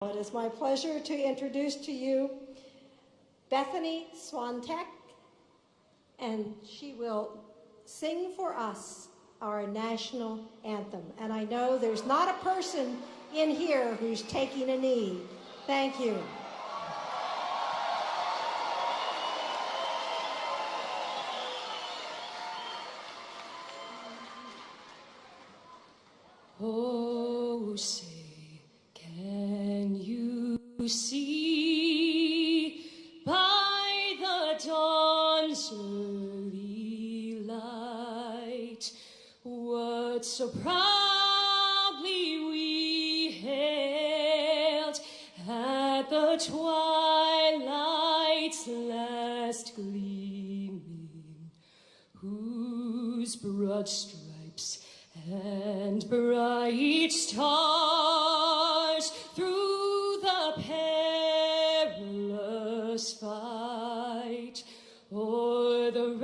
It is my pleasure to introduce to you Bethany Swantek, and she will sing for us our national anthem. And I know there's not a person in here who's taking a knee. Thank you. Oh, say, can you see by the dawn's early light what so proudly we hailed at the twilight's last gleaming, whose broad stripes and bright stars through the perilous fight o'er the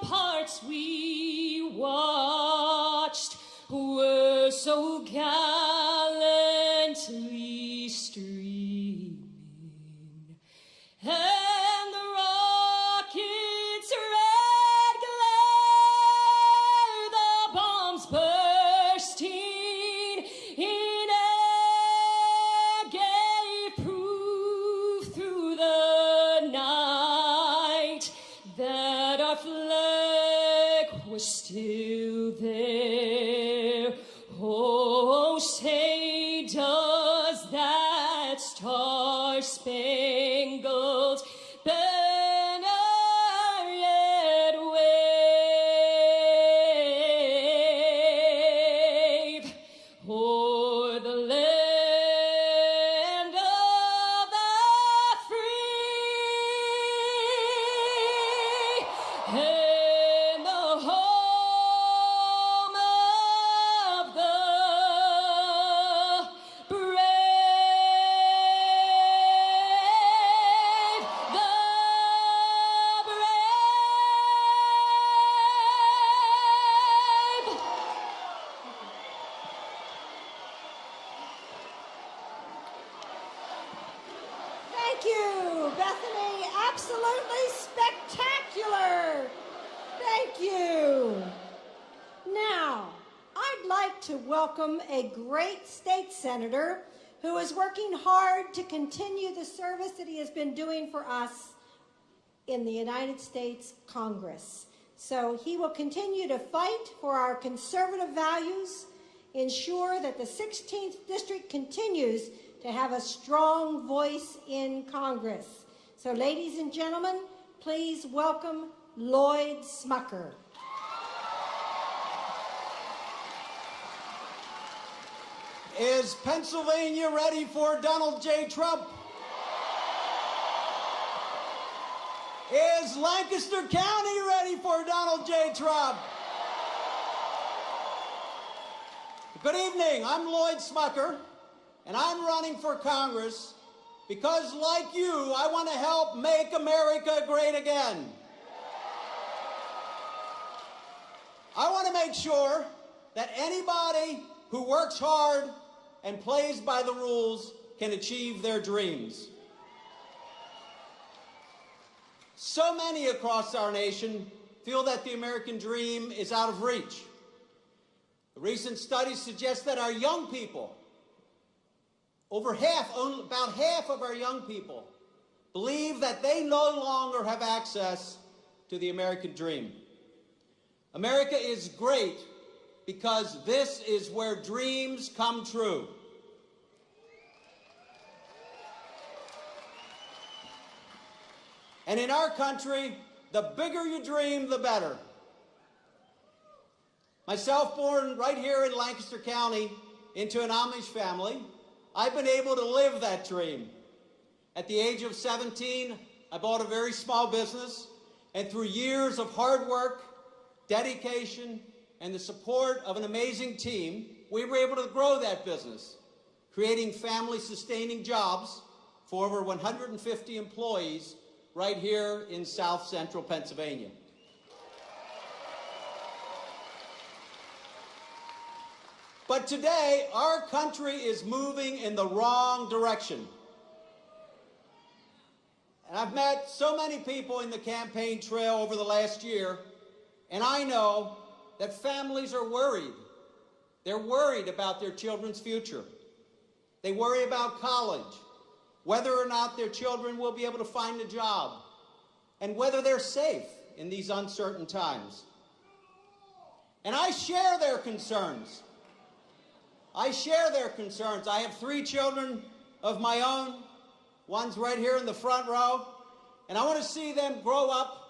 ramparts we watched were so gallantly streaming, and the rockets' red glare, the bombs bursting in air, gave proof through the night that our flag was still there. Oh, say, does that star-spangled banner yet wave o'er the land of the free and the home of the brave, the brave. Thank you, Bethany. Absolutely spectacular. Thank you. Now, I'd like to welcome a great state senator who is working hard to continue the service that he has been doing for us in the United States Congress. So he will continue to fight for our conservative values, ensure that the 16th District continues to have a strong voice in Congress. So ladies and gentlemen, please welcome Lloyd Smucker. Is Pennsylvania ready for Donald J. Trump? Is Lancaster County ready for Donald J. Trump? Good evening, I'm Lloyd Smucker, and I'm running for Congress because, like you, I want to help make America great again. I want to make sure that anybody who works hard and plays by the rules can achieve their dreams. So many across our nation feel that the American dream is out of reach. Recent studies suggest that our young people, about half of our young people, believe that they no longer have access to the American dream. America is great because this is where dreams come true. And in our country, the bigger you dream, the better. Myself, born right here in Lancaster County into an Amish family, I've been able to live that dream. At the age of 17, I bought a very small business, and through years of hard work, dedication, and the support of an amazing team, we were able to grow that business, creating family-sustaining jobs for over 150 employees right here in South Central Pennsylvania. But today, our country is moving in the wrong direction. And I've met so many people in the campaign trail over the last year, and I know that families are worried. They're worried about their children's future. They worry about college, whether or not their children will be able to find a job, and whether they're safe in these uncertain times. And I share their concerns. I share their concerns. I have 3 children of my own. One's right here in the front row. And I want to see them grow up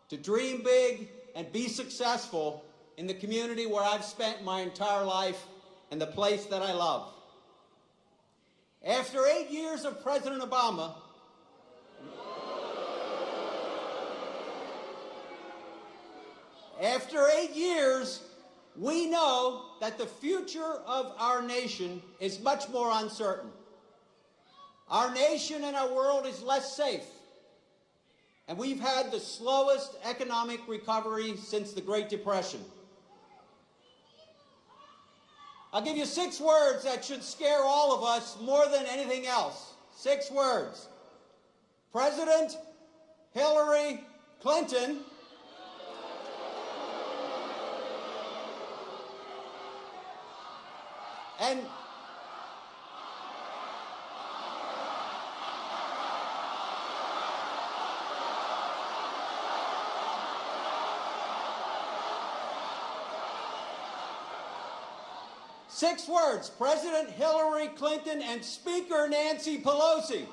to dream big and be successful in the community where I've spent my entire life and the place that I love. After 8 years of President Obama, we know that the future of our nation is much more uncertain. Our nation and our world is less safe. And we've had the slowest economic recovery since the Great Depression. I'll give you 6 words that should scare all of us more than anything else. 6 words. President Hillary Clinton and Six words, President Hillary Clinton and Speaker Nancy Pelosi.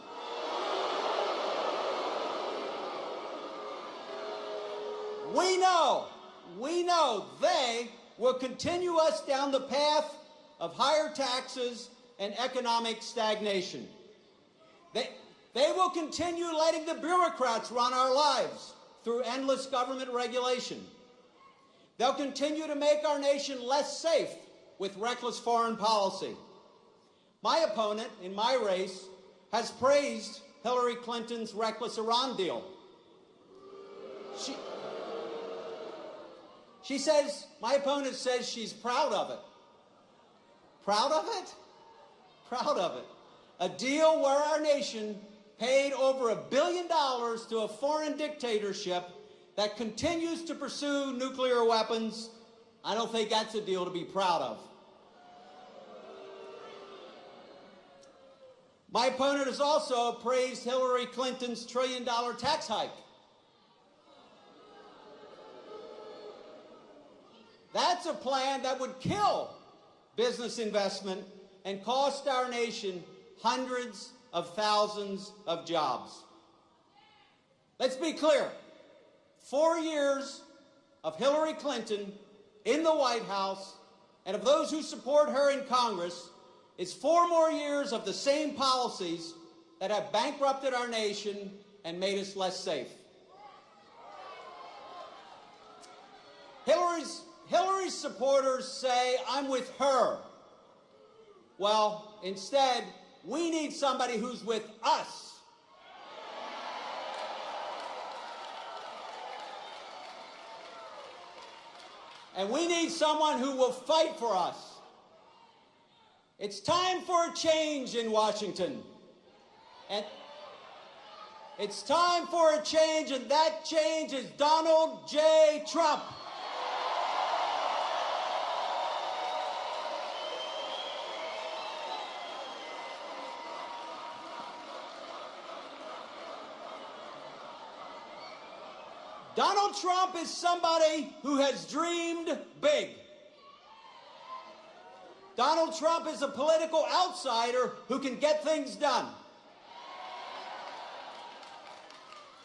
We know they will continue us down the path of higher taxes and economic stagnation. They will continue letting the bureaucrats run our lives through endless government regulation. They'll continue to make our nation less safe with reckless foreign policy. My opponent in my race has praised Hillary Clinton's reckless Iran deal. She says, my opponent says she's proud of it. Proud of it? Proud of it. A deal where our nation paid over $1 billion to a foreign dictatorship that continues to pursue nuclear weapons. I don't think that's a deal to be proud of. My opponent has also praised Hillary Clinton's $1 trillion tax hike. That's a plan that would kill business investment and cost our nation hundreds of thousands of jobs. Let's be clear. 4 years of Hillary Clinton in the White House and of those who support her in Congress is 4 more years of the same policies that have bankrupted our nation and made us less safe. Hillary's supporters say, I'm with her. Well, instead, we need somebody who's with us. And we need someone who will fight for us. It's time for a change in Washington. And it's time for a change, and that change is Donald J. Trump. Donald Trump is somebody who has dreamed big. Donald Trump is a political outsider who can get things done.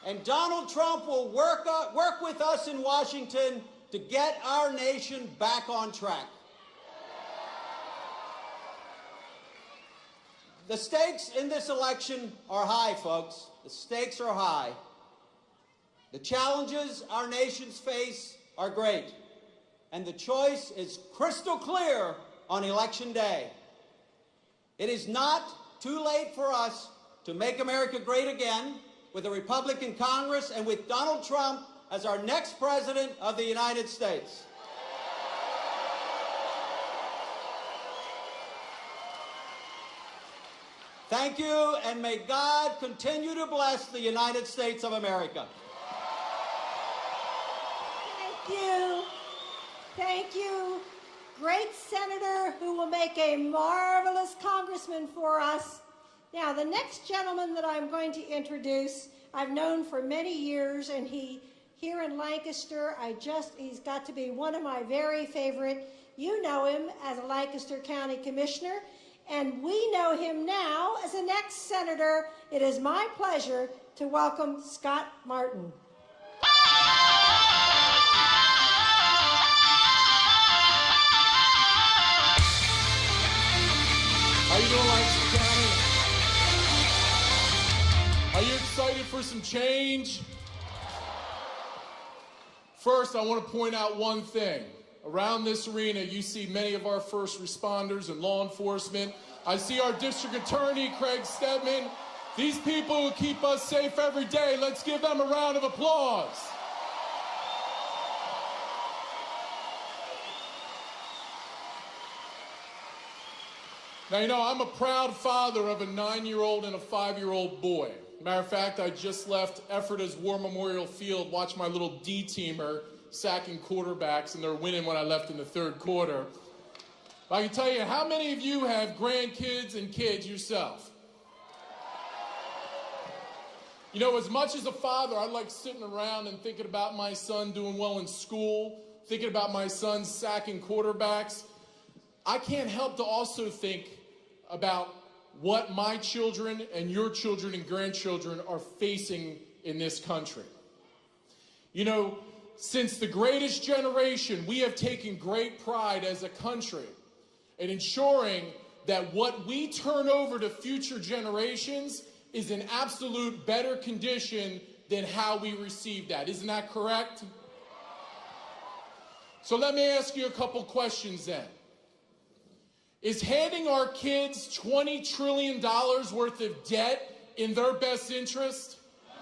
And Donald Trump will work with us in Washington to get our nation back on track. The stakes in this election are high, folks. The stakes are high. The challenges our nations face are great, and the choice is crystal clear on Election Day. It is not too late for us to make America great again with a Republican Congress and with Donald Trump as our next President of the United States. Thank you, and may God continue to bless the United States of America. Thank you. Thank you. Great senator who will make a marvelous congressman for us. Now, the next gentleman that I'm going to introduce, I've known for many years, and here in Lancaster, he's got to be one of my very favorite. You know him as a Lancaster County Commissioner, and we know him now as an ex-senator. It is my pleasure to welcome Scott Martin. How you doing, Lancaster County? Are you excited for some change? First, I want to point out one thing. Around this arena, you see many of our first responders and law enforcement. I see our district attorney, Craig Stedman. These people who keep us safe every day, let's give them a round of applause. Now, you know, I'm a proud father of a 9-year-old and a 5-year-old boy. Matter of fact, I just left Ephrata's War Memorial Field, watched my little D-teamer sacking quarterbacks, and they're winning when I left in the third quarter. I can tell you, how many of you have grandkids and kids yourself? You know, as much as a father, I like sitting around and thinking about my son doing well in school, thinking about my son sacking quarterbacks. I can't help to also think about what my children and your children and grandchildren are facing in this country. You know, since the greatest generation, we have taken great pride as a country in ensuring that what we turn over to future generations is in absolute better condition than how we received that. Isn't that correct? So let me ask you a couple questions then. Is handing our kids $20 trillion worth of debt in their best interest? No.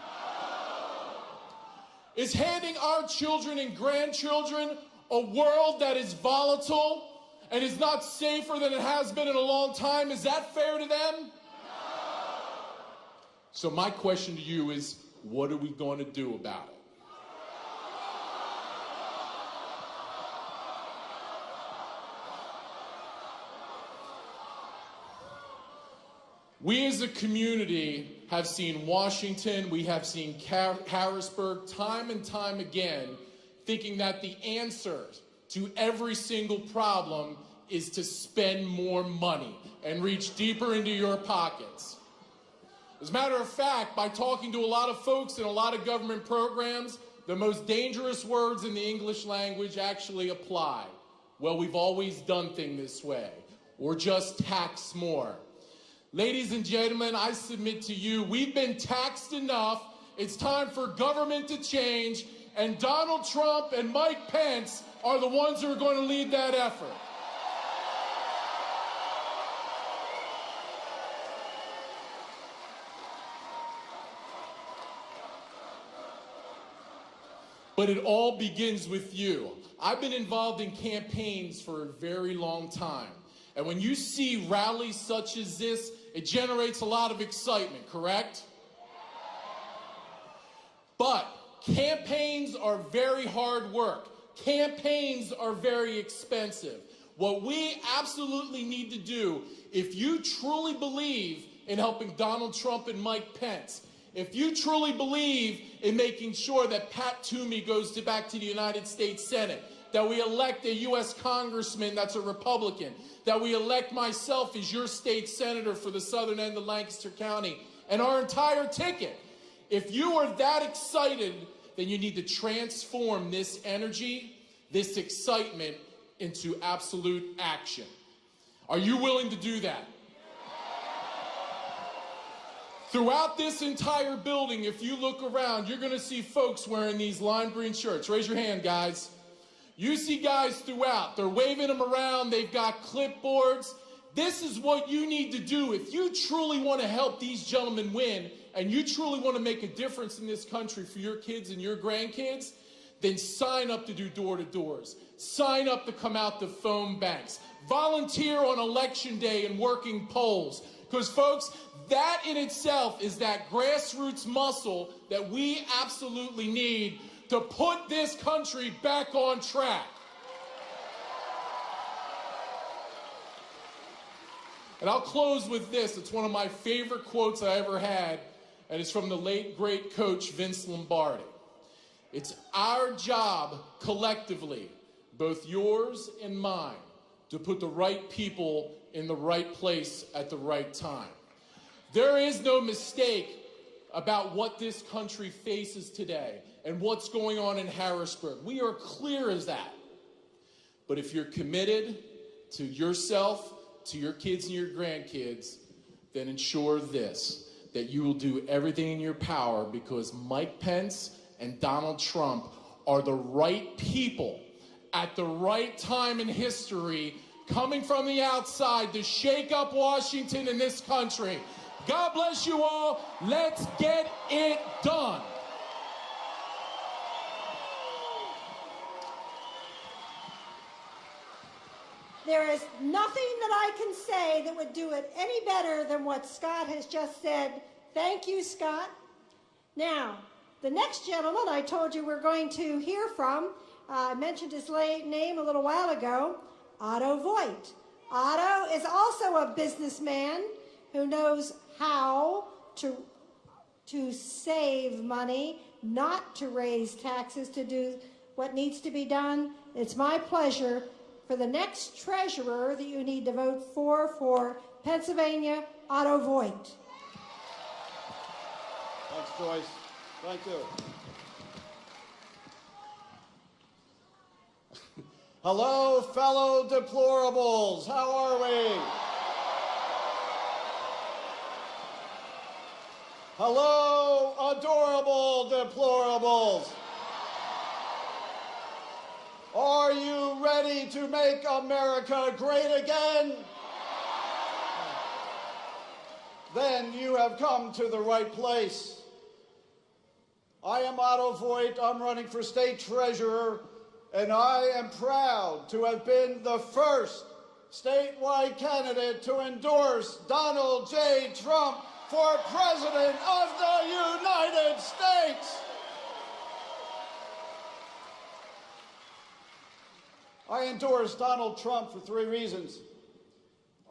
Is handing our children and grandchildren a world that is volatile and is not safer than it has been in a long time, is that fair to them? No. So my question to you is, what are we going to do about it? We as a community have seen Washington, we have seen Harrisburg time and time again, thinking that the answer to every single problem is to spend more money and reach deeper into your pockets. As a matter of fact, by talking to a lot of folks in a lot of government programs, the most dangerous words in the English language actually apply. Well, we've always done things this way, or just tax more. Ladies and gentlemen, I submit to you, we've been taxed enough. It's time for government to change, and Donald Trump and Mike Pence are the ones who are going to lead that effort. But it all begins with you. I've been involved in campaigns for a very long time. And when you see rallies such as this, it generates a lot of excitement, correct? But campaigns are very hard work. Campaigns are very expensive. What we absolutely need to do, if you truly believe in helping Donald Trump and Mike Pence, if you truly believe in making sure that Pat Toomey goes back to the United States Senate, that we elect a U.S. congressman that's a Republican, that we elect myself as your state senator for the southern end of Lancaster County, and our entire ticket. If you are that excited, then you need to transform this energy, this excitement, into absolute action. Are you willing to do that? Throughout this entire building, if you look around, you're going to see folks wearing these lime green shirts. Raise your hand, guys. You see guys throughout. They're waving them around. They've got clipboards. This is what you need to do. If you truly want to help these gentlemen win, and you truly want to make a difference in this country for your kids and your grandkids, then sign up to do door-to-doors. Sign up to come out to phone banks. Volunteer on election day and working polls. Because, folks, that in itself is that grassroots muscle that we absolutely need to put this country back on track. And I'll close with this. It's one of my favorite quotes I ever had, and it's from the late, great coach Vince Lombardi. It's our job collectively, both yours and mine, to put the right people in the right place at the right time. There is no mistake about what this country faces today and what's going on in Harrisburg. We are clear as that. But if you're committed to yourself, to your kids and your grandkids, then ensure this, that you will do everything in your power, because Mike Pence and Donald Trump are the right people at the right time in history, coming from the outside to shake up Washington and this country. God bless you all. Let's get it done. There is nothing that I can say that would do it any better than what Scott has just said. Thank you, Scott. Now, the next gentleman I told you we're going to hear from, I mentioned his name a little while ago, Otto Voigt. Otto is also a businessman who knows how to save money, not to raise taxes, to do what needs to be done. It's my pleasure for the next treasurer that you need to vote for Pennsylvania, Otto Voigt. Thanks, Joyce. Thank you. Hello, fellow deplorables. How are we? Hello, adorable deplorables. Are you ready to make America great again? Then you have come to the right place. I am Otto Voigt. I'm running for state treasurer, and I am proud to have been the first statewide candidate to endorse Donald J. Trump for President of the United States. I endorse Donald Trump for 3 reasons: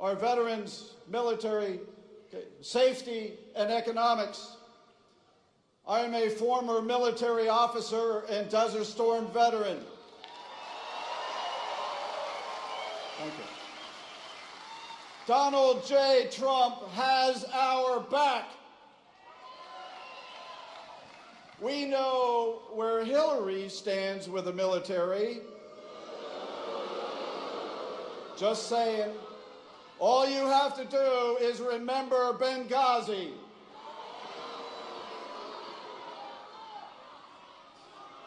our veterans, military, safety, and economics. I am a former military officer and Desert Storm veteran. Thank you. Donald J. Trump has our back. We know where Hillary stands with the military. Just saying. All you have to do is remember Benghazi.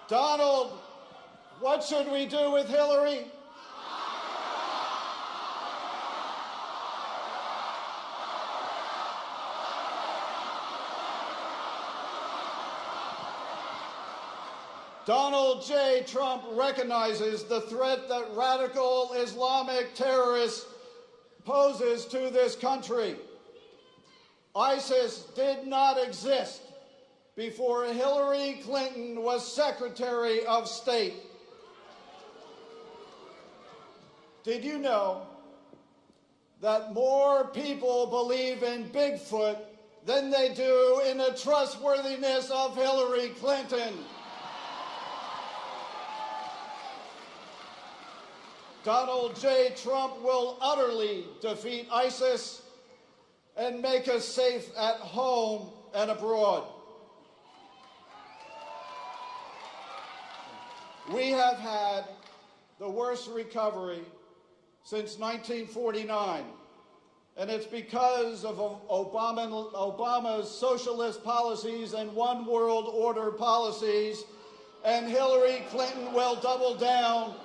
Donald, what should we do with Hillary? Donald J. Trump recognizes the threat that radical Islamic terrorists poses to this country. ISIS did not exist before Hillary Clinton was Secretary of State. Did you know that more people believe in Bigfoot than they do in the trustworthiness of Hillary Clinton? Donald J. Trump will utterly defeat ISIS and make us safe at home and abroad. We have had the worst recovery since 1949, and it's because of Obama's socialist policies and one world order policies, and Hillary Clinton will double down,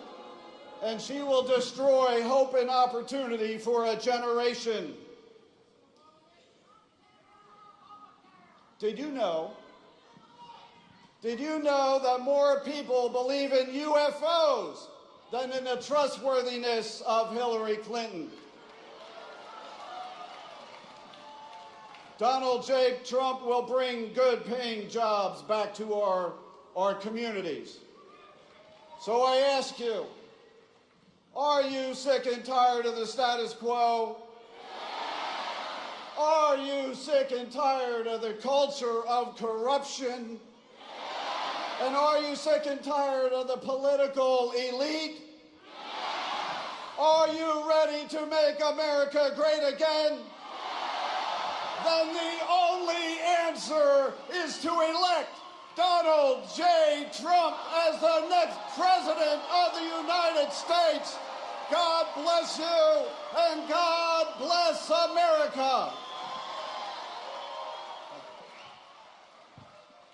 and she will destroy hope and opportunity for a generation. Did you know that more people believe in UFOs than in the trustworthiness of Hillary Clinton? Donald J. Trump will bring good-paying jobs back to our communities. So I ask you, are you sick and tired of the status quo? Are you sick and tired of the culture of corruption? And are you sick and tired of the political elite? Are you ready to make America great again? Then the only answer is to elect Donald J. Trump as the next president of the United States. God bless you and God bless America.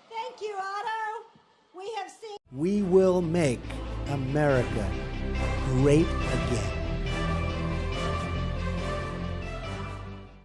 Thank you, Otto. We have seen. We will make America great again.